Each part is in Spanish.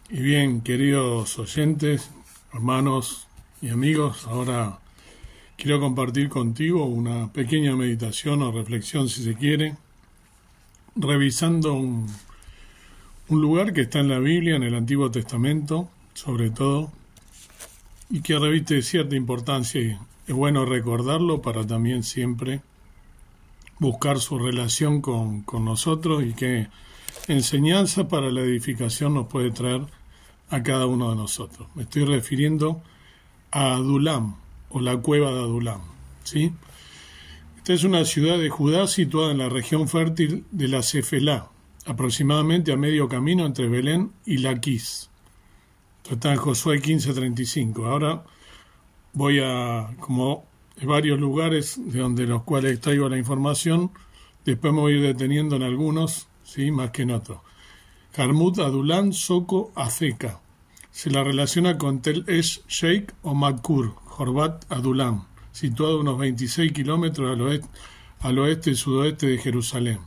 Y bien, queridos oyentes, hermanos y amigos, ahora quiero compartir contigo una pequeña meditación o reflexión, si se quiere, revisando un lugar que está en la Biblia, en el Antiguo Testamento, sobre todo, y que reviste cierta importancia y es bueno recordarlo para también siempre buscar su relación con nosotros y qué enseñanza para la edificación nos puede traer a cada uno de nosotros. Me estoy refiriendo a Adulam, o la cueva de Adulam, ¿sí? Esta es una ciudad de Judá situada en la región fértil de la Cefelá, aproximadamente a medio camino entre Belén y Laquís. Esto está en Josué 15:35. Ahora voy a, como varios lugares de donde los cuales traigo la información, después me voy a ir deteniendo en algunos, ¿sí? Más que en otros. Jarmut, Adulam, Soco, Azeca. Se la relaciona con Tel Esh Sheikh o Makur, Jorbat, Adulam, situado a unos 26 kilómetros al oeste y sudoeste de Jerusalén.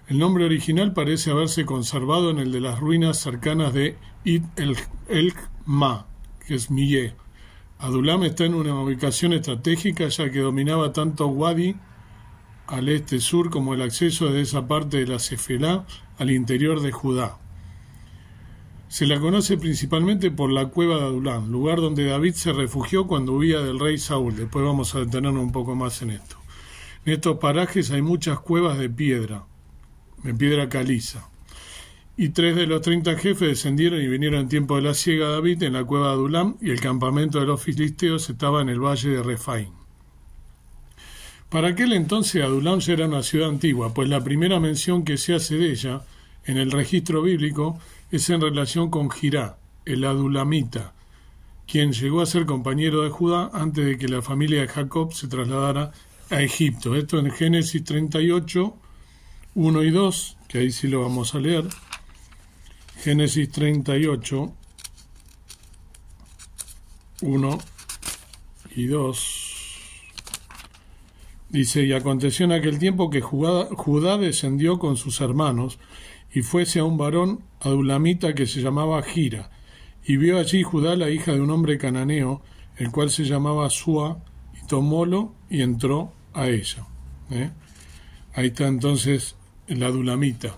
El nombre original parece haberse conservado en el de las ruinas cercanas de It el-Ma, que es Millet. Adulam está en una ubicación estratégica ya que dominaba tanto Wadi al este-sur como el acceso de esa parte de la Cefelá al interior de Judá. Se la conoce principalmente por la cueva de Adulam, lugar donde David se refugió cuando huía del rey Saúl. Después vamos a detenernos un poco más en esto. En estos parajes hay muchas cuevas de piedra caliza. Y 3 de los 30 jefes descendieron y vinieron en tiempo de la siega a David en la cueva de Adulam, y el campamento de los filisteos estaba en el valle de Refaim. Para aquel entonces Adulam ya era una ciudad antigua, pues la primera mención que se hace de ella en el registro bíblico es en relación con Girá, el adulamita, quien llegó a ser compañero de Judá antes de que la familia de Jacob se trasladara a Egipto. Esto en Génesis 38, 1 y 2, que ahí sí lo vamos a leer. Génesis 38, 1 y 2. Dice, y aconteció en aquel tiempo que Judá descendió con sus hermanos, y fuese a un varón adulamita que se llamaba Gira, y vio allí Judá la hija de un hombre cananeo, el cual se llamaba Sua, y tomólo y entró a ella. Ahí está entonces el adulamita.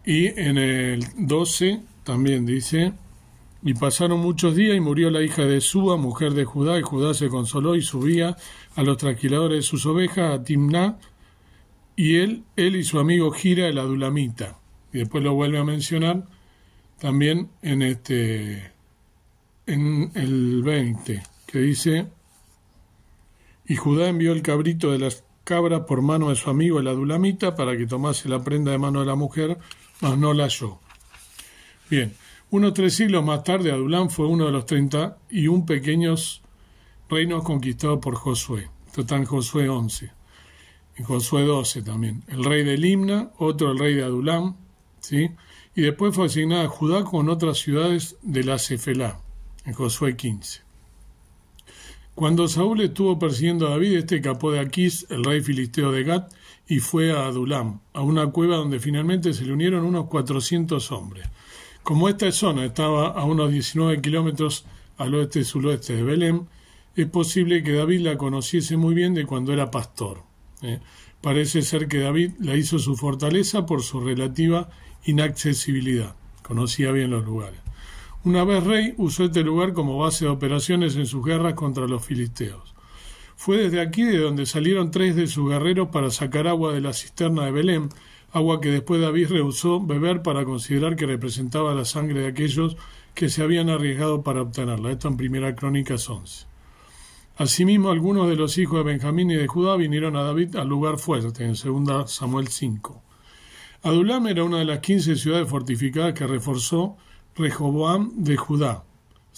Y en el 12 también dice, y pasaron muchos días y murió la hija de Sua, mujer de Judá, y Judá se consoló y subía a los trasquiladores de sus ovejas a Timná, y él y su amigo Gira el adulamita. Y después lo vuelve a mencionar también en el 20, que dice, y Judá envió el cabrito de las cabras por mano de su amigo el adulamita para que tomase la prenda de mano de la mujer, mas no la halló. Bien, unos 3 siglos más tarde Adulam fue uno de los 31 pequeños reinos conquistados por Josué. Esto está en Josué 11. En Josué 12 también. El rey de Limna, otro el rey de Adulam, ¿sí? Y después fue asignada a Judá con otras ciudades de la Cefelá, en Josué 15. Cuando Saúl estuvo persiguiendo a David, escapó de Aquís, el rey filisteo de Gat, y fue a Adulam, a una cueva donde finalmente se le unieron unos 400 hombres. Como esta zona estaba a unos 19 kilómetros al oeste y suroeste de Belén, es posible que David la conociese muy bien de cuando era pastor. Parece ser que David la hizo su fortaleza por su relativa inaccesibilidad. Conocía bien los lugares. Una vez rey, usó este lugar como base de operaciones en sus guerras contra los filisteos. Fue desde aquí de donde salieron 3 de sus guerreros para sacar agua de la cisterna de Belén, agua que después David rehusó beber para considerar que representaba la sangre de aquellos que se habían arriesgado para obtenerla. Esto en 1 Crónicas 11. Asimismo, algunos de los hijos de Benjamín y de Judá vinieron a David al lugar fuerte, en 2 Samuel 5. Adulam era una de las 15 ciudades fortificadas que reforzó Rehoboam de Judá,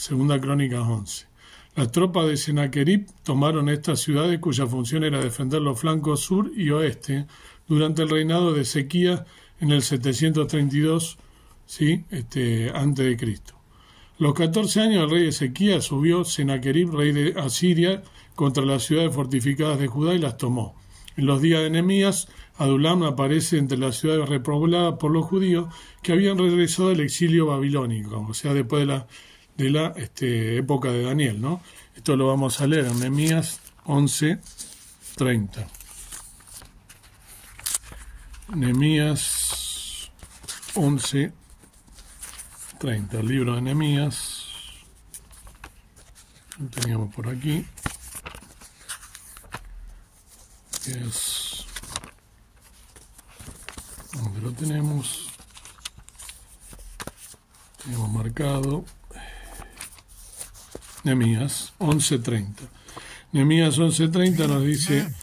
2 Crónicas 11. Las tropas de Senaquerib tomaron estas ciudades cuya función era defender los flancos sur y oeste durante el reinado de Ezequías en el 732, ¿sí? Antes de Cristo. A los 14 años el rey Ezequías subió Senaquerib, rey de Asiria, contra las ciudades fortificadas de Judá y las tomó. En los días de Nehemías, Adulam aparece entre las ciudades repobladas por los judíos que habían regresado del exilio babilónico, o sea, después de la época de Daniel, ¿no? Esto lo vamos a leer en Nehemías 11:30. Nehemías 11:30, el libro de Nehemías. Lo teníamos por aquí. ¿Dónde lo tenemos? Tenemos marcado Nehemías 11:30. Nehemías 11:30 nos dice: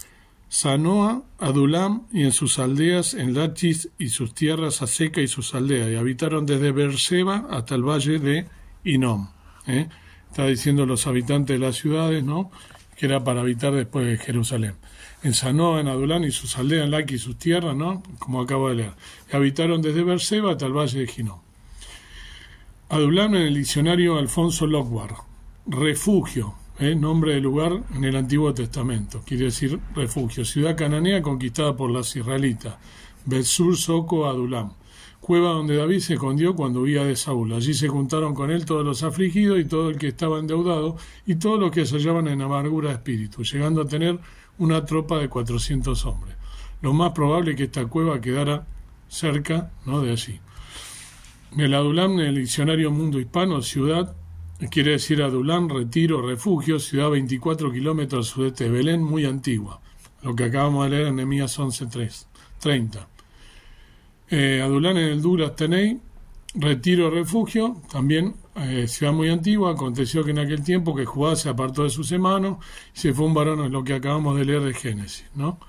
Sanoa, Adulam y en sus aldeas, en Lachis y sus tierras, Aseca y sus aldeas, y habitaron desde Beerseba hasta el valle de Hinnom. Está diciendo los habitantes de las ciudades, ¿no?, que era para habitar después de Jerusalén. En Sanoa, en Adulam y sus aldeas, en Lachis y sus tierras, ¿no?, como acabo de leer. Y habitaron desde Beerseba hasta el valle de Hinnom. Adulam en el diccionario Alfonso Lockhart, refugio, nombre de lugar en el Antiguo Testamento, quiere decir refugio, ciudad cananea conquistada por los israelitas, Bet-Sur, Soco, Adulam, cueva donde David se escondió cuando huía de Saúl. Allí se juntaron con él todos los afligidos y todo el que estaba endeudado y todos los que se hallaban en amargura de espíritu, llegando a tener una tropa de 400 hombres. Lo más probable es que esta cueva quedara cerca, ¿no?, de allí. El Adulam en el diccionario Mundo Hispano, ciudad, quiere decir Adulam, retiro, refugio, ciudad 24 kilómetros al sudeste de Belén, muy antigua. Lo que acabamos de leer en Nehemías 11:30. Adulam en el Douglas Teney, retiro, refugio, también ciudad muy antigua. Aconteció que en aquel tiempo que Judá se apartó de sus hermanos y se fue un varón, es lo que acabamos de leer de Génesis, ¿no?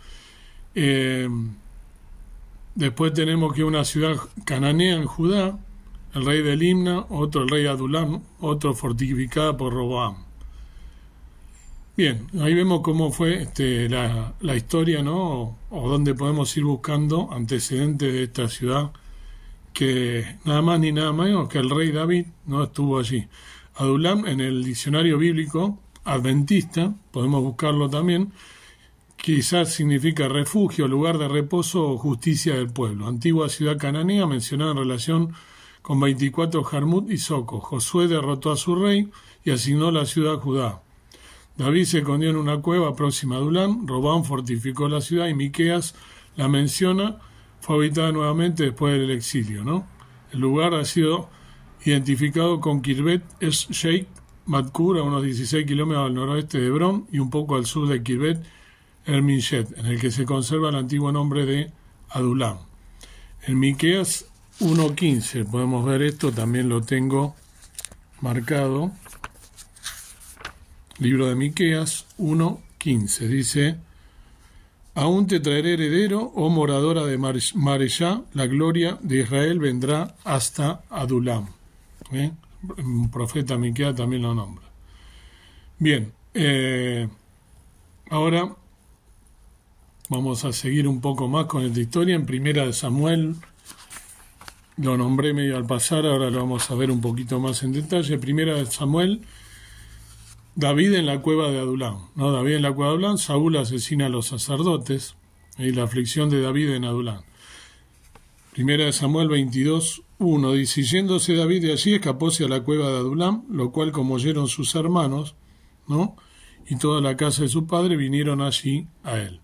Después tenemos que una ciudad cananea en Judá, el rey de Limna, otro el rey de Adulam, otro fortificada por Roboam. Bien, ahí vemos cómo fue la historia, ¿no? O dónde podemos ir buscando antecedentes de esta ciudad, que nada más ni nada menos que el rey David no estuvo allí. Adulam en el diccionario bíblico adventista, podemos buscarlo también, quizás significa refugio, lugar de reposo o justicia del pueblo. Antigua ciudad cananea mencionada en relación con 24 Jarmut y Soco. Josué derrotó a su rey y asignó la ciudad a Judá. David se escondió en una cueva próxima a Adulam. Roboam fortificó la ciudad y Miqueas la menciona. Fue habitada nuevamente después del exilio, ¿no? El lugar ha sido identificado con Kirbet Sheikh Matkur, a unos 16 kilómetros al noroeste de Hebrón y un poco al sur de Kirbet Erminshet, en el que se conserva el antiguo nombre de Adulam. En Miqueas 1:15 podemos ver esto, también lo tengo marcado. Libro de Miqueas 1:15 dice: Aún te traeré heredero, oh moradora de Mareshá, la gloria de Israel vendrá hasta Adulam. Un profeta Miqueas también lo nombra. Bien, ahora vamos a seguir un poco más con esta historia. En Primera de Samuel, lo nombré medio al pasar, ahora lo vamos a ver un poquito más en detalle. Primera de Samuel, David en la cueva de Adulam. ¿No? David en la cueva de Adulam, Saúl asesina a los sacerdotes y la aflicción de David en Adulam. Primera de Samuel 22:1 dice: yéndose David de allí, escapóse a la cueva de Adulam, lo cual como oyeron sus hermanos, ¿no?, y toda la casa de su padre, vinieron allí a él.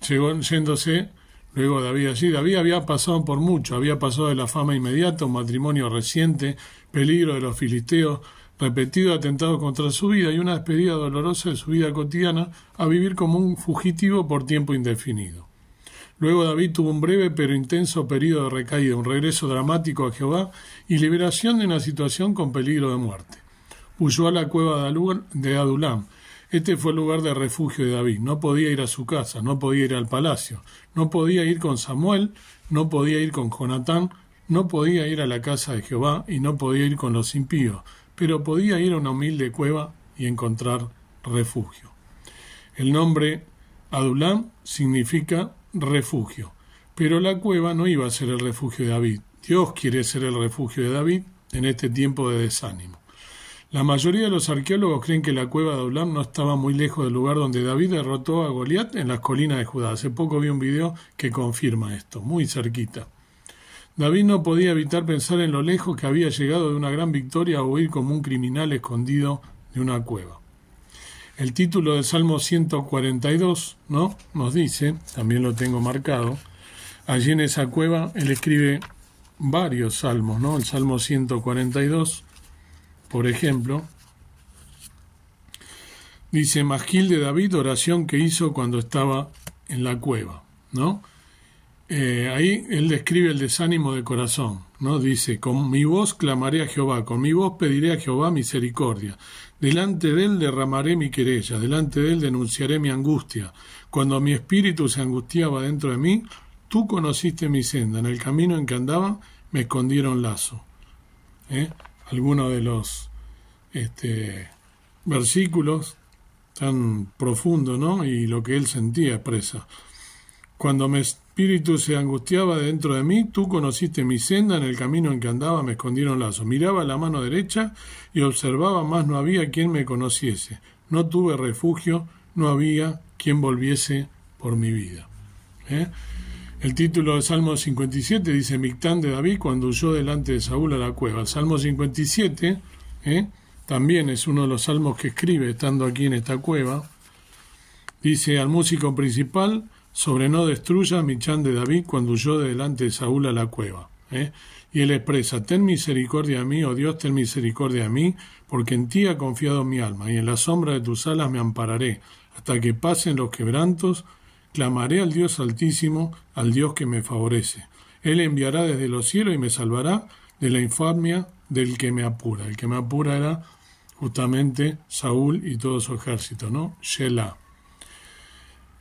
Yéndose luego David allí. David había pasado por mucho, había pasado de la fama inmediata, un matrimonio reciente, peligro de los filisteos, repetido atentado contra su vida y una despedida dolorosa de su vida cotidiana a vivir como un fugitivo por tiempo indefinido. Luego David tuvo un breve pero intenso periodo de recaída, un regreso dramático a Jehová y liberación de una situación con peligro de muerte. Huyó a la cueva de Adulam. Este fue el lugar de refugio de David. No podía ir a su casa, no podía ir al palacio, no podía ir con Samuel, no podía ir con Jonatán, no podía ir a la casa de Jehová y no podía ir con los impíos, pero podía ir a una humilde cueva y encontrar refugio. El nombre Adulam significa refugio, pero la cueva no iba a ser el refugio de David. Dios quiere ser el refugio de David en este tiempo de desánimo. La mayoría de los arqueólogos creen que la cueva de Adulam no estaba muy lejos del lugar donde David derrotó a Goliat en las colinas de Judá. Hace poco vi un video que confirma esto, muy cerquita. David no podía evitar pensar en lo lejos que había llegado de una gran victoria o huir como un criminal escondido de una cueva. El título del Salmo 142, ¿no?, nos dice, también lo tengo marcado, allí en esa cueva él escribe varios salmos, ¿no? El Salmo 142, por ejemplo, dice Masquil de David, oración que hizo cuando estaba en la cueva, ¿no? Ahí él describe el desánimo de corazón, ¿no? Dice, con mi voz clamaré a Jehová, con mi voz pediré a Jehová misericordia. Delante de él derramaré mi querella, delante de él denunciaré mi angustia. Cuando mi espíritu se angustiaba dentro de mí, tú conociste mi senda, en el camino en que andaba me escondieron lazo. Algunos de los versículos tan profundos, ¿no? Y lo que él sentía expresa. Cuando mi espíritu se angustiaba dentro de mí, tú conociste mi senda, en el camino en que andaba me escondieron lazo. Miraba a la mano derecha y observaba, mas no había quien me conociese. No tuve refugio, no había quien volviese por mi vida. El título del Salmo 57 dice Mictán de David cuando huyó delante de Saúl a la cueva. El Salmo 57 también es uno de los salmos que escribe estando aquí en esta cueva. Dice al músico principal, sobre no destruya Mictán de David cuando huyó delante de Saúl a la cueva. Y él expresa, ten misericordia de mí, oh Dios, ten misericordia de mí, porque en ti ha confiado mi alma, y en la sombra de tus alas me ampararé, hasta que pasen los quebrantos. Clamaré al Dios Altísimo, al Dios que me favorece. Él enviará desde los cielos y me salvará de la infamia del que me apura. El que me apura era justamente Saúl y todo su ejército, ¿no? Shelah.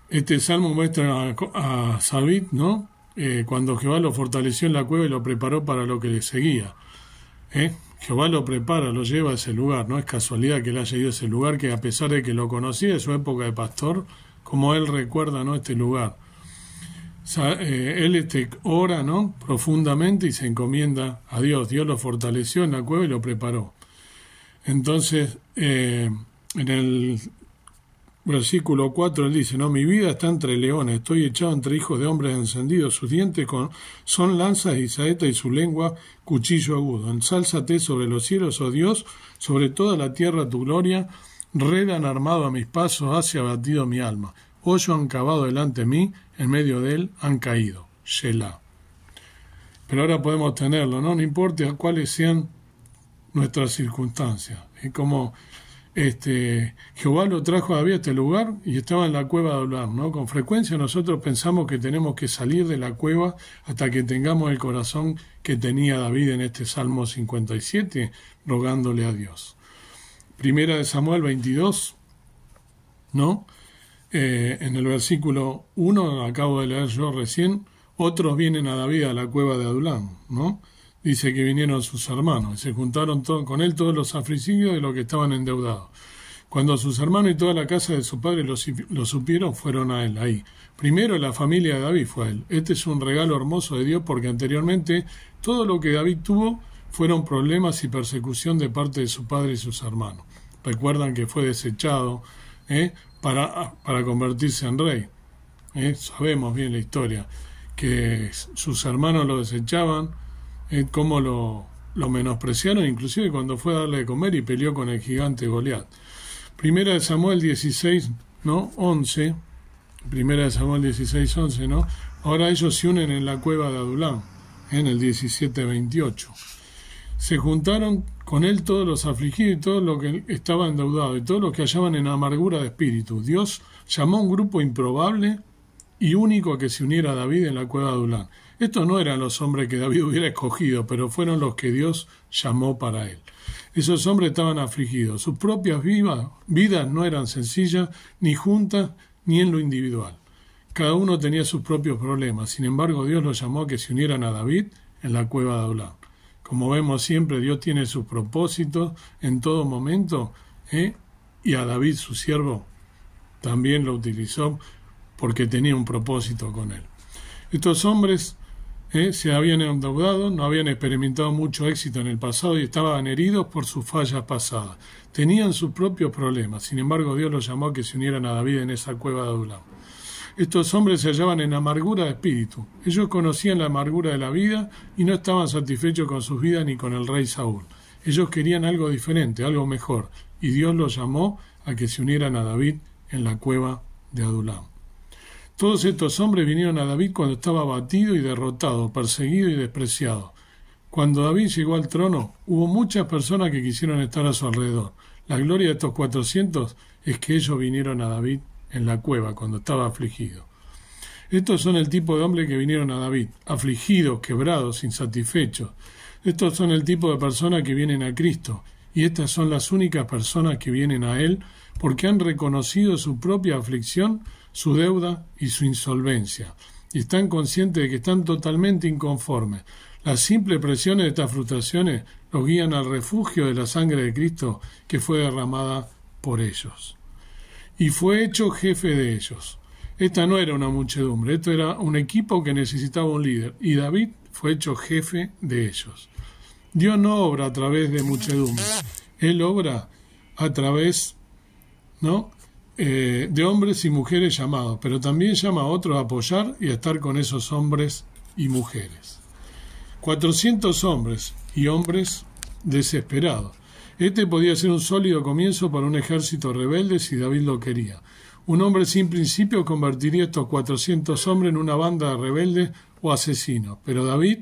Este salmo muestra a David, ¿no? Cuando Jehová lo fortaleció en la cueva y lo preparó para lo que le seguía. Jehová lo prepara, lo lleva a ese lugar. No es casualidad que él haya ido a ese lugar, que a pesar de que lo conocía de su época de pastor, como él recuerda, ¿no?, este lugar. Él ora, ¿no?, profundamente y se encomienda a Dios. Dios lo fortaleció en la cueva y lo preparó. Entonces, en el versículo 4 él dice, no, mi vida está entre leones, estoy echado entre hijos de hombres encendidos, sus dientes son lanzas y saetas y su lengua cuchillo agudo. Ensálzate sobre los cielos, oh Dios, sobre toda la tierra tu gloria. Red han armado a mis pasos, hacia abatido mi alma. Hoyo han cavado delante de mí, en medio de él han caído. Shelah. Pero ahora podemos tenerlo, ¿no? No importa cuáles sean nuestras circunstancias. Es como Jehová lo trajo a David a este lugar y estaba en la cueva de Adulam, ¿no? Con frecuencia nosotros pensamos que tenemos que salir de la cueva hasta que tengamos el corazón que tenía David en este Salmo 57, rogándole a Dios. Primera de Samuel 22, ¿no? En el versículo 1, acabo de leer yo recién, otros vienen a David a la cueva de Adulam, ¿no? Dice que vinieron sus hermanos y se juntaron con él todos los afligidos de los que estaban endeudados. Cuando sus hermanos y toda la casa de su padre lo supieron, fueron a él ahí. Primero la familia de David fue a él. Este es un regalo hermoso de Dios porque anteriormente todo lo que David tuvo fueron problemas y persecución de parte de su padre y sus hermanos. Recuerdan que fue desechado para convertirse en rey. Sabemos bien la historia, que sus hermanos lo desechaban, cómo lo menospreciaron, inclusive cuando fue a darle de comer y peleó con el gigante Goliat. Primera de Samuel 16, ¿no? 11, Primera de Samuel 16, 11, ¿no? Ahora ellos se unen en la cueva de Adulam, en el 17:28. Se juntaron con él todos los afligidos y todos los que estaban endeudados y todos los que hallaban en amargura de espíritu. Dios llamó a un grupo improbable y único a que se uniera a David en la cueva de Adulam. Estos no eran los hombres que David hubiera escogido, pero fueron los que Dios llamó para él. Esos hombres estaban afligidos. Sus propias vidas no eran sencillas, ni juntas, ni en lo individual. Cada uno tenía sus propios problemas. Sin embargo, Dios los llamó a que se unieran a David en la cueva de Adulam. Como vemos siempre, Dios tiene sus propósitos en todo momento, y a David, su siervo, también lo utilizó porque tenía un propósito con él. Estos hombres se habían endeudado, no habían experimentado mucho éxito en el pasado y estaban heridos por sus fallas pasadas. Tenían sus propios problemas, sin embargo Dios los llamó a que se unieran a David en esa cueva de Adulam. Estos hombres se hallaban en amargura de espíritu. Ellos conocían la amargura de la vida y no estaban satisfechos con sus vidas ni con el rey Saúl. Ellos querían algo diferente, algo mejor, y Dios los llamó a que se unieran a David en la cueva de Adulam. Todos estos hombres vinieron a David cuando estaba abatido y derrotado, perseguido y despreciado. Cuando David llegó al trono, hubo muchas personas que quisieron estar a su alrededor. La gloria de estos 400 es que ellos vinieron a David en la cueva cuando estaba afligido. Estos son el tipo de hombres que vinieron a David, afligidos, quebrados, insatisfechos. Estos son el tipo de personas que vienen a Cristo, y estas son las únicas personas que vienen a Él porque han reconocido su propia aflicción, su deuda y su insolvencia, y están conscientes de que están totalmente inconformes. Las simples presiones de estas frustraciones los guían al refugio de la sangre de Cristo que fue derramada por ellos. Y fue hecho jefe de ellos. Esta no era una muchedumbre, esto era un equipo que necesitaba un líder, y David fue hecho jefe de ellos. Dios no obra a través de muchedumbres, Él obra a través, de hombres y mujeres llamados, pero también llama a otros a apoyar y a estar con esos hombres y mujeres. 400 hombres y hombres desesperados. Este podía ser un sólido comienzo para un ejército rebelde si David lo quería. Un hombre sin principios convertiría a estos 400 hombres en una banda de rebeldes o asesinos, pero David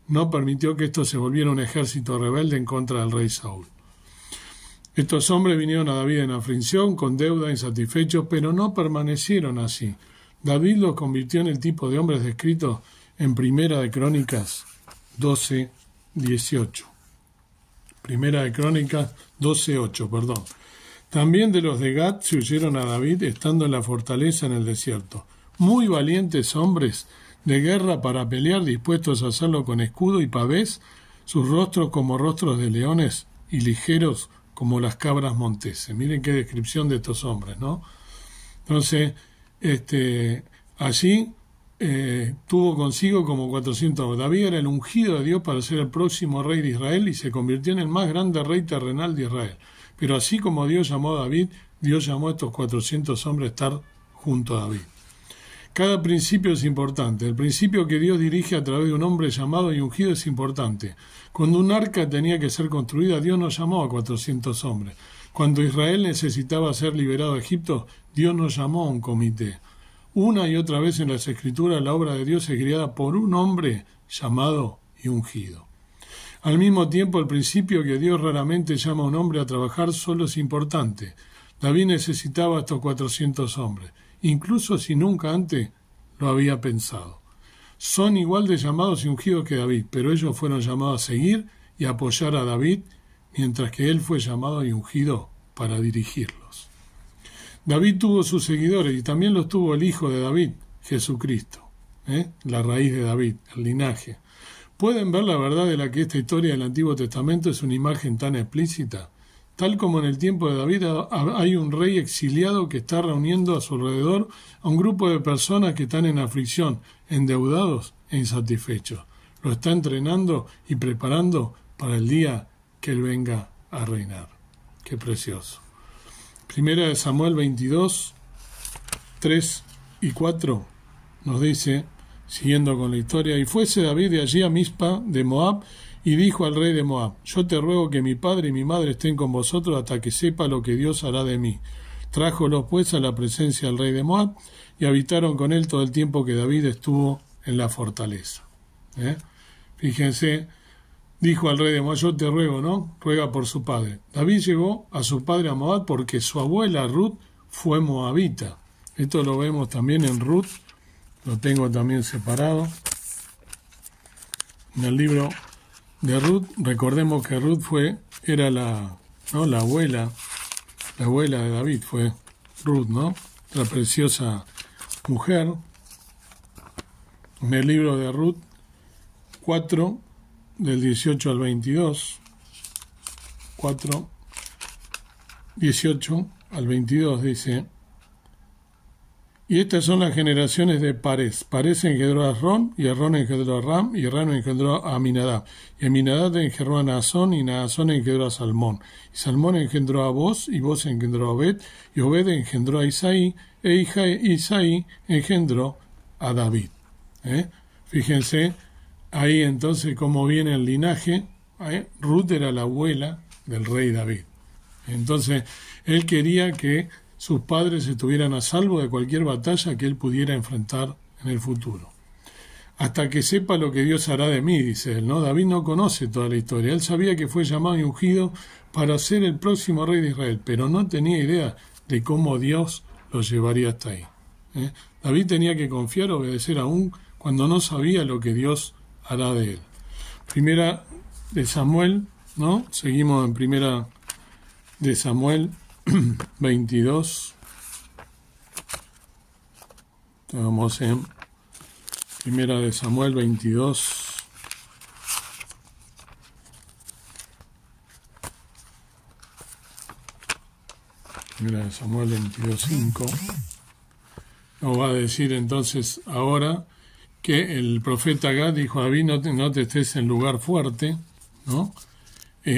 no permitió que esto se volviera un ejército rebelde en contra del rey Saúl. Estos hombres vinieron a David en aflicción, con deuda, insatisfechos, pero no permanecieron así. David los convirtió en el tipo de hombres descritos en Primera de Crónicas 12:18. Primera de Crónicas 12:8, perdón. También de los de Gat se huyeron a David estando en la fortaleza en el desierto. Muy valientes hombres de guerra para pelear, dispuestos a hacerlo con escudo y pavés, sus rostros como rostros de leones y ligeros como las cabras monteses. Miren qué descripción de estos hombres, ¿no? Entonces, allí tuvo consigo como 400 hombres. David era el ungido de Dios para ser el próximo rey de Israel y se convirtió en el más grande rey terrenal de Israel. Pero así como Dios llamó a David, Dios llamó a estos 400 hombres a estar junto a David. Cada principio es importante. El principio que Dios dirige a través de un hombre llamado y ungido es importante. Cuando un arca tenía que ser construida, Dios no llamó a 400 hombres. Cuando Israel necesitaba ser liberado de Egipto, Dios nos llamó a un comité. Una y otra vez en las Escrituras la obra de Dios es guiada por un hombre llamado y ungido. Al mismo tiempo, el principio que Dios raramente llama a un hombre a trabajar solo es importante. David necesitaba a estos 400 hombres, incluso si nunca antes lo había pensado. Son igual de llamados y ungidos que David, pero ellos fueron llamados a seguir y apoyar a David, mientras que él fue llamado y ungido para dirigirlos. David tuvo sus seguidores y también los tuvo el hijo de David, Jesucristo, la raíz de David, el linaje. ¿Pueden ver la verdad de la que esta historia del Antiguo Testamento es una imagen tan explícita? Tal como en el tiempo de David hay un rey exiliado que está reuniendo a su alrededor a un grupo de personas que están en aflicción, endeudados e insatisfechos. Lo está entrenando y preparando para el día que él venga a reinar. Qué precioso. Primera de Samuel 22, 3 y 4 nos dice, siguiendo con la historia, y fuese David de allí a Mizpa de Moab, y dijo al rey de Moab, yo te ruego que mi padre y mi madre estén con vosotros hasta que sepa lo que Dios hará de mí. Trájolos pues a la presencia del rey de Moab, y habitaron con él todo el tiempo que David estuvo en la fortaleza. Fíjense, dijo al rey de Moab, yo te ruego, ¿no? Ruega por su padre. David llegó a su padre a Moab porque su abuela Ruth fue moabita. Esto lo vemos también en Ruth, lo tengo también separado. En el libro de Ruth, recordemos que Ruth era la abuela de David, fue Ruth, ¿no? La preciosa mujer. En el libro de Ruth 4, del 18 al 22, 4, 18 al 22 dice, Y estas son las generaciones de Parés. Parés engendró a Arrón, y Arrón engendró a Ram, y Ram engendró a Aminadab. Y Aminadab engendró a Naasón, y Naasón engendró a Salmón. Y Salmón engendró a Boz, y Boz engendró a Obed, y Obed engendró a Isaí, e Isaí engendró a David. Fíjense ahí entonces cómo viene el linaje. Ruth era la abuela del rey David. Entonces, él quería que sus padres estuvieran a salvo de cualquier batalla que él pudiera enfrentar en el futuro. Hasta que sepa lo que Dios hará de mí, dice él, ¿no? David no conoce toda la historia. Él sabía que fue llamado y ungido para ser el próximo rey de Israel, pero no tenía idea de cómo Dios lo llevaría hasta ahí. David tenía que confiar, obedecer aún cuando no sabía lo que Dios hará de él. Primera de Samuel, ¿no? Seguimos en Primera de Samuel 22. Estamos en Primera de Samuel 22. Primera de Samuel 22:5. Nos va a decir entonces ahora que el profeta Gad dijo a David, no te estés en lugar fuerte, ¿no?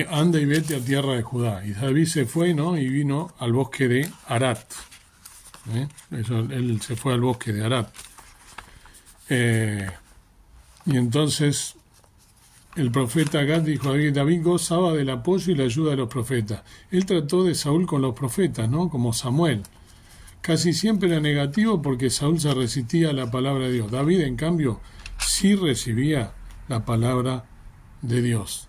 Anda y vete a tierra de Judá. Y David se fue, ¿no? Y vino al bosque de Arat. Él se fue al bosque de Arat. Y entonces el profeta Gad dijo a David, David gozaba del apoyo y la ayuda de los profetas. Él trató de Saúl con los profetas, ¿no? Como Samuel. Casi siempre era negativo porque Saúl se resistía a la palabra de Dios. David, en cambio, sí recibía la palabra de Dios.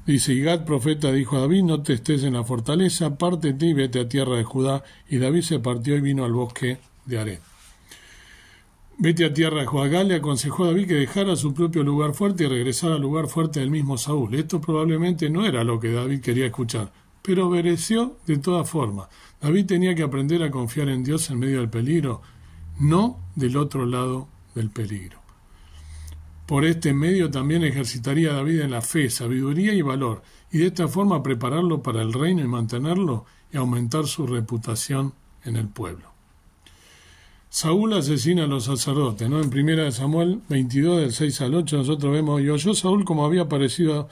Dice, y Gad, profeta, dijo a David, no te estés en la fortaleza, pártete y vete a tierra de Judá. Y David se partió y vino al bosque de Aret. Vete a tierra de Judá. Gad le aconsejó a David que dejara su propio lugar fuerte y regresara al lugar fuerte del mismo Saúl. Esto probablemente no era lo que David quería escuchar, pero obedeció de todas formas. David tenía que aprender a confiar en Dios en medio del peligro, no del otro lado del peligro. Por este medio también ejercitaría a David en la fe, sabiduría y valor, y de esta forma prepararlo para el reino y mantenerlo y aumentar su reputación en el pueblo. Saúl asesina a los sacerdotes, ¿no? En 1 Samuel 22, del 6 al 8, nosotros vemos, y oyó Saúl como había parecido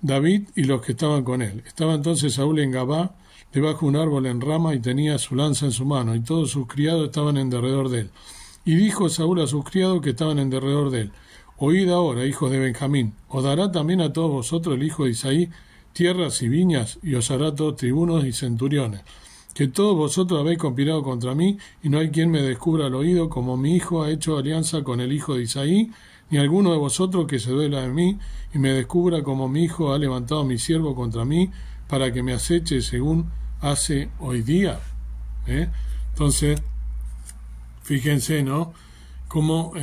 David y los que estaban con él. Estaba entonces Saúl en Gabá, debajo de un árbol en rama, y tenía su lanza en su mano, y todos sus criados estaban en derredor de él. Y dijo Saúl a sus criados que estaban en derredor de él, oíd ahora, hijos de Benjamín, os dará también a todos vosotros el hijo de Isaí tierras y viñas, y os hará todos tribunos y centuriones, que todos vosotros habéis conspirado contra mí, y no hay quien me descubra al oído, como mi hijo ha hecho alianza con el hijo de Isaí, ni alguno de vosotros que se duela de mí, y me descubra como mi hijo ha levantado a mi siervo contra mí, para que me aceche según hace hoy día. Entonces, fíjense, ¿no? Cómo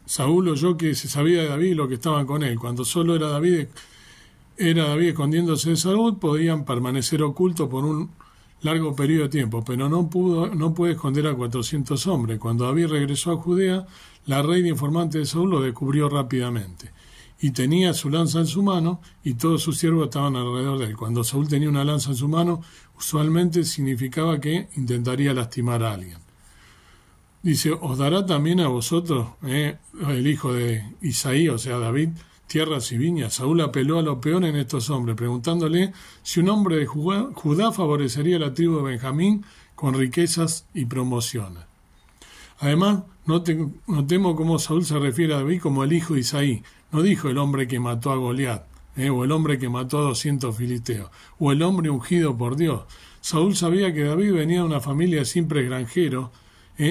Saúl oyó que se sabía de David lo que estaban con él. Cuando solo era David escondiéndose de Saúl, podían permanecer ocultos por un largo periodo de tiempo, pero no puede esconder a 400 hombres. Cuando David regresó a Judea, la reina informante de Saúl lo descubrió rápidamente. Y tenía su lanza en su mano, y todos sus siervos estaban alrededor de él. Cuando Saúl tenía una lanza en su mano, usualmente significaba que intentaría lastimar a alguien. Dice, os dará también a vosotros, el hijo de Isaí, o sea, David, tierras y viñas. Saúl apeló a lo peor en estos hombres, preguntándole si un hombre de Judá favorecería a la tribu de Benjamín con riquezas y promociones. Además, notemos cómo Saúl se refiere a David como el hijo de Isaí. No dijo el hombre que mató a Goliat, o el hombre que mató a 200 filisteos, o el hombre ungido por Dios. Saúl sabía que David venía de una familia siempre extranjero.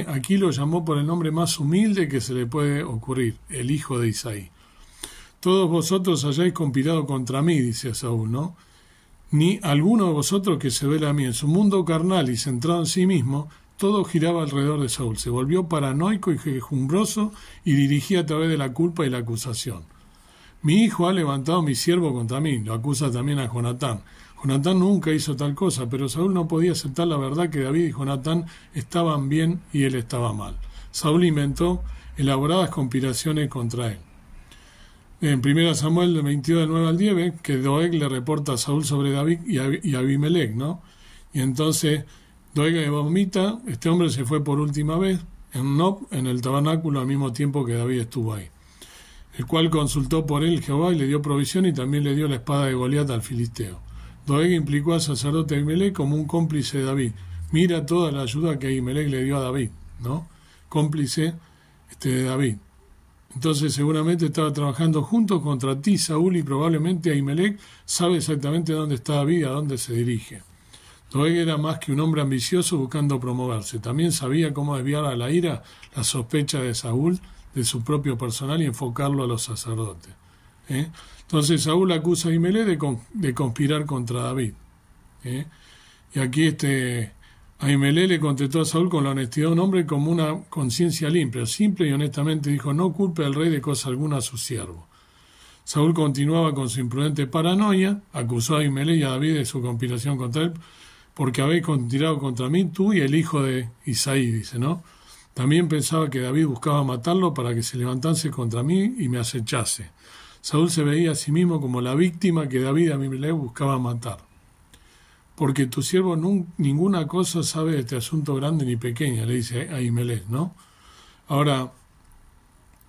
Aquí lo llamó por el nombre más humilde que se le puede ocurrir, el hijo de Isaí. Todos vosotros hayáis conspirado contra mí, dice Saúl, ¿no? Ni alguno de vosotros que se vela a mí. En su mundo carnal y centrado en sí mismo, todo giraba alrededor de Saúl. Se volvió paranoico y quejumbroso y dirigía a través de la culpa y la acusación. Mi hijo ha levantado a mi siervo contra mí. Lo acusa también a Jonatán. Jonatán nunca hizo tal cosa, pero Saúl no podía aceptar la verdad que David y Jonatán estaban bien y él estaba mal. Saúl inventó elaboradas conspiraciones contra él. En 1 Samuel 22, del 9 al 10, ¿ves? Que Doeg le reporta a Saúl sobre David y Abimelech, ¿no? Y entonces Doeg vomita, este hombre se fue por última vez en Nob, en el tabernáculo, al mismo tiempo que David estuvo ahí, el cual consultó por él Jehová y le dio provisión y también le dio la espada de Goliat al filisteo. Doeg implicó al sacerdote Ahimelech como un cómplice de David. Mira toda la ayuda que Ahimelech le dio a David, ¿no? Cómplice de David. Entonces seguramente estaba trabajando juntos contra ti, Saúl, y probablemente Ahimelech sabe exactamente dónde está David y a dónde se dirige. Doeg era más que un hombre ambicioso buscando promoverse. También sabía cómo desviar a la ira la sospecha de Saúl de su propio personal y enfocarlo a los sacerdotes. Entonces Saúl acusa a Ahimelech de conspirar contra David. Y aquí Ahimelech le contestó a Saúl con la honestidad de un hombre como una conciencia limpia, simple y honestamente dijo: no culpe al rey de cosa alguna a su siervo. Saúl continuaba con su imprudente paranoia, acusó a Ahimelech y a David de su conspiración contra él, porque habéis conspirado contra mí, tú y el hijo de Isaí, dice, ¿no? También pensaba que David buscaba matarlo para que se levantase contra mí y me acechase. Saúl se veía a sí mismo como la víctima que David y Ahimelech buscaba matar. Porque tu siervo ninguna cosa sabe de este asunto grande ni pequeña, le dice a Ahimelech, ¿no? Ahora,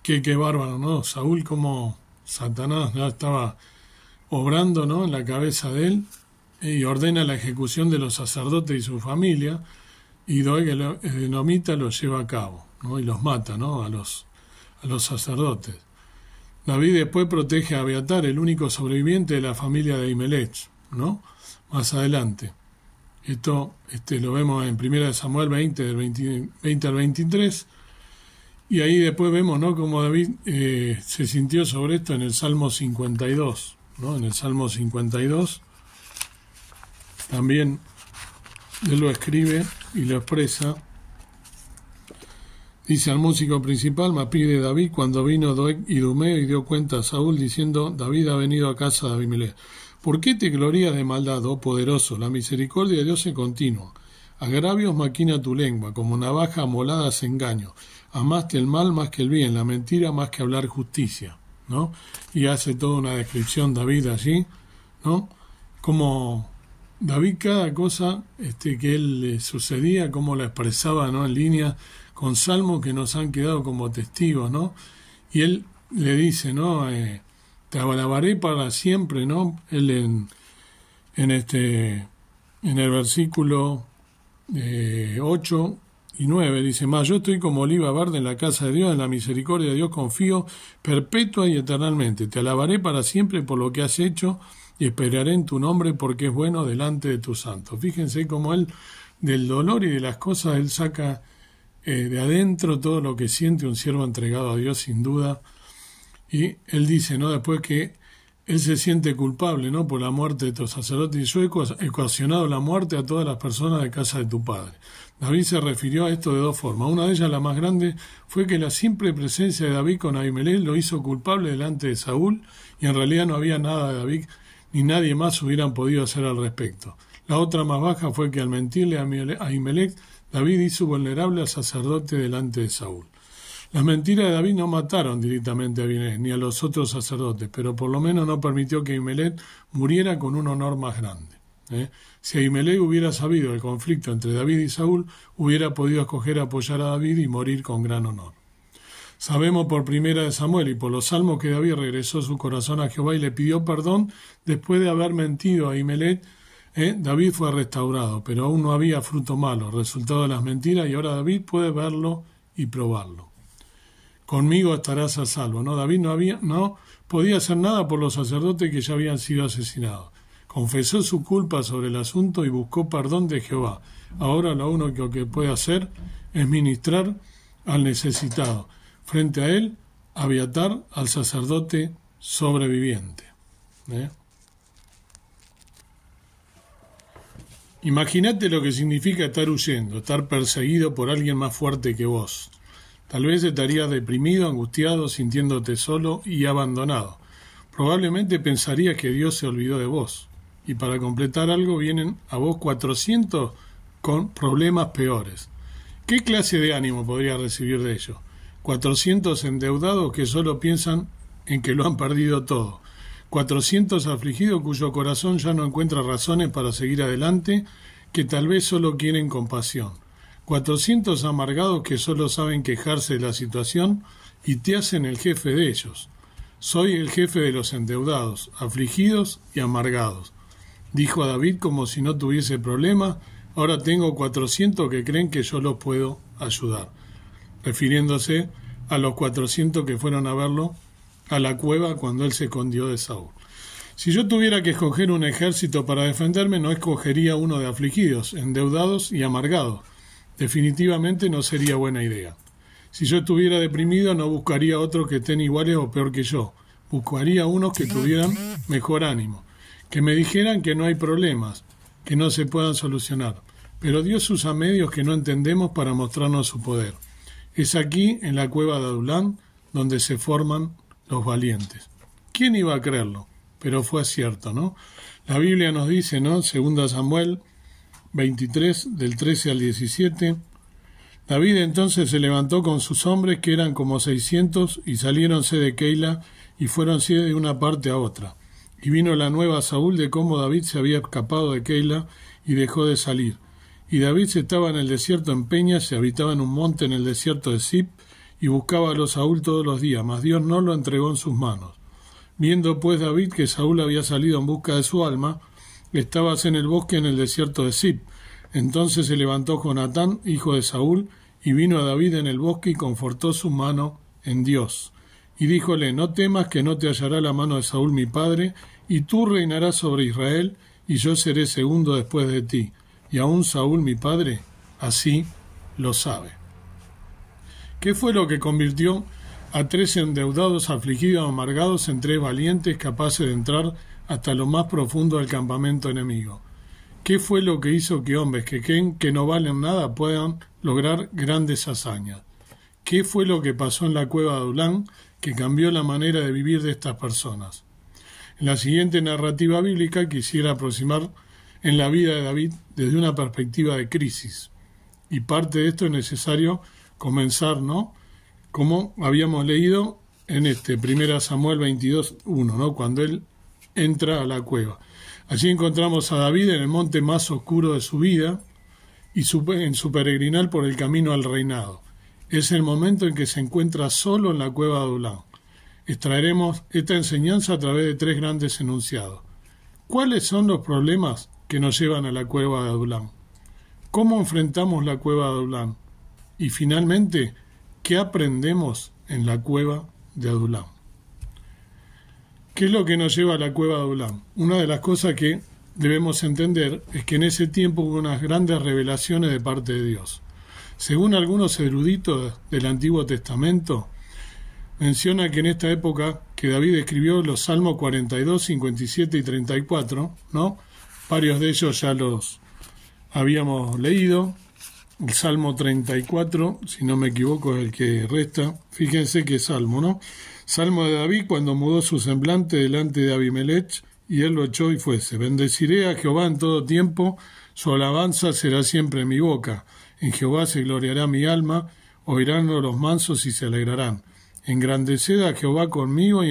qué bárbaro, ¿no? Saúl, como Satanás ya estaba obrando, ¿no?, en la cabeza de él, y ordena la ejecución de los sacerdotes y su familia, y Doeg el edomita los lleva a cabo, ¿no?, y los mata, ¿no?, a los sacerdotes. David después protege a Abiatar, el único sobreviviente de la familia de Ahimelech, ¿no?, más adelante. Esto lo vemos en 1 Samuel 20, del 20 al 23, y ahí después vemos, ¿no?, cómo David se sintió sobre esto en el Salmo 52, ¿no? En el Salmo 52 también él lo escribe y lo expresa. Dice al músico principal, Mapí de David, cuando vino Doeg y Idumeo y dio cuenta a Saúl, diciendo: David ha venido a casa de Ahimelech. ¿Por qué te glorías de maldad, oh poderoso? La misericordia de Dios es continua. Agravios maquina tu lengua, como navaja amolada hace engaño. Amaste el mal más que el bien, la mentira más que hablar justicia, ¿no? Y hace toda una descripción David allí, ¿no? Como David cada cosa que él le sucedía, cómo la expresaba, ¿no?, en línea con salmos que nos han quedado como testigos, ¿no? Y él le dice, ¿no?, te alabaré para siempre, ¿no? Él en el versículo 8 y 9 dice: mas yo estoy como oliva verde en la casa de Dios, en la misericordia de Dios confío perpetua y eternamente. Te alabaré para siempre por lo que has hecho y esperaré en tu nombre porque es bueno delante de tus santos. Fíjense cómo él, del dolor y de las cosas, él saca de adentro todo lo que siente un siervo entregado a Dios, sin duda. Y él dice, ¿no?, después que él se siente culpable, ¿no?, por la muerte de tus sacerdotes, y yo he ocasionado la muerte a todas las personas de casa de tu padre. David se refirió a esto de dos formas. Una de ellas, la más grande, fue que la simple presencia de David con Ahimelech lo hizo culpable delante de Saúl, y en realidad no había nada de David ni nadie más hubieran podido hacer al respecto. La otra más baja fue que al mentirle a Ahimelech, David hizo vulnerable al sacerdote delante de Saúl. Las mentiras de David no mataron directamente a Ahimelech ni a los otros sacerdotes, pero por lo menos no permitió que Ahimelech muriera con un honor más grande. Si Ahimelech hubiera sabido el conflicto entre David y Saúl, hubiera podido escoger apoyar a David y morir con gran honor. Sabemos por 1 Samuel y por los salmos que David regresó su corazón a Jehová y le pidió perdón después de haber mentido a Ahimelech. David fue restaurado, pero aún no había fruto malo, resultado de las mentiras, y ahora David puede verlo y probarlo. Conmigo estarás a salvo, ¿no? David no podía hacer nada por los sacerdotes que ya habían sido asesinados. Confesó su culpa sobre el asunto y buscó perdón de Jehová. Ahora lo único que puede hacer es ministrar al necesitado. Frente a él, Abiatar, al sacerdote sobreviviente. Imagínate lo que significa estar huyendo, estar perseguido por alguien más fuerte que vos. Tal vez estarías deprimido, angustiado, sintiéndote solo y abandonado. Probablemente pensarías que Dios se olvidó de vos. Y para completar algo vienen a vos 400 con problemas peores. ¿Qué clase de ánimo podrías recibir de ellos? 400 endeudados que solo piensan en que lo han perdido todo. 400 afligidos cuyo corazón ya no encuentra razones para seguir adelante, que tal vez solo quieren compasión. 400 amargados que solo saben quejarse de la situación y te hacen el jefe de ellos. Soy el jefe de los endeudados, afligidos y amargados. Dijo a David como si no tuviese problema, ahora tengo 400 que creen que yo los puedo ayudar. Refiriéndose a los 400 que fueron a verlo a la cueva cuando él se escondió de Saúl. Si yo tuviera que escoger un ejército para defenderme, no escogería uno de afligidos, endeudados y amargados. Definitivamente no sería buena idea. Si yo estuviera deprimido, no buscaría otros que estén iguales o peor que yo. Buscaría unos que tuvieran mejor ánimo, que me dijeran que no hay problemas, que no se puedan solucionar. Pero Dios usa medios que no entendemos para mostrarnos su poder. Es aquí, en la cueva de Adulán, donde se forman los valientes. ¿Quién iba a creerlo? Pero fue cierto, ¿no? La Biblia nos dice, ¿no? 2 Samuel 23, del 13 al 17. David entonces se levantó con sus hombres, que eran como 600, y saliéronse de Keila, y fuéronse de una parte a otra. Y vino la nueva a Saúl de cómo David se había escapado de Keila, y dejó de salir. Y David se estaba en el desierto en peñas, se habitaba en un monte en el desierto de Zip, y buscaba a Saúl todos los días, mas Dios no lo entregó en sus manos. Viendo pues David que Saúl había salido en busca de su alma, estabas en el bosque en el desierto de Zip. Entonces se levantó Jonatán, hijo de Saúl, y vino a David en el bosque y confortó su mano en Dios. Y díjole, no temas que no te hallará la mano de Saúl mi padre, y tú reinarás sobre Israel, y yo seré segundo después de ti. Y aún Saúl mi padre, así lo sabe. ¿Qué fue lo que convirtió a 3 endeudados, afligidos, amargados en 3 valientes capaces de entrar hasta lo más profundo del campamento enemigo? ¿Qué fue lo que hizo que hombres que creen que no valen nada puedan lograr grandes hazañas? ¿Qué fue lo que pasó en la cueva de Adulán que cambió la manera de vivir de estas personas? En la siguiente narrativa bíblica quisiera aproximar en la vida de David desde una perspectiva de crisis. Y parte de esto es necesario comenzar, ¿no? Como habíamos leído en 1 Samuel 22:1, ¿no? Cuando él entra a la cueva. Allí encontramos a David en el monte más oscuro de su vida y en su peregrinar por el camino al reinado. Es el momento en que se encuentra solo en la cueva de Adulán. Extraeremos esta enseñanza a través de 3 grandes enunciados. ¿Cuáles son los problemas que nos llevan a la cueva de Adulán? ¿Cómo enfrentamos la cueva de Adulán? Y finalmente, ¿qué aprendemos en la cueva de Adulán? ¿Qué es lo que nos lleva a la cueva de Adulán? Una de las cosas que debemos entender es que en ese tiempo hubo unas grandes revelaciones de parte de Dios. Según algunos eruditos del Antiguo Testamento, menciona que en esta época que David escribió los Salmos 42, 57 y 34, ¿no? Varios de ellos ya los habíamos leído. El Salmo 34, si no me equivoco, es el que resta. Fíjense qué salmo, ¿no? Salmo de David cuando mudó su semblante delante de Abimelech y él lo echó y fuese. Bendeciré a Jehová en todo tiempo, su alabanza será siempre en mi boca. En Jehová se gloriará mi alma, oirán los mansos y se alegrarán. Engrandecer a Jehová conmigo y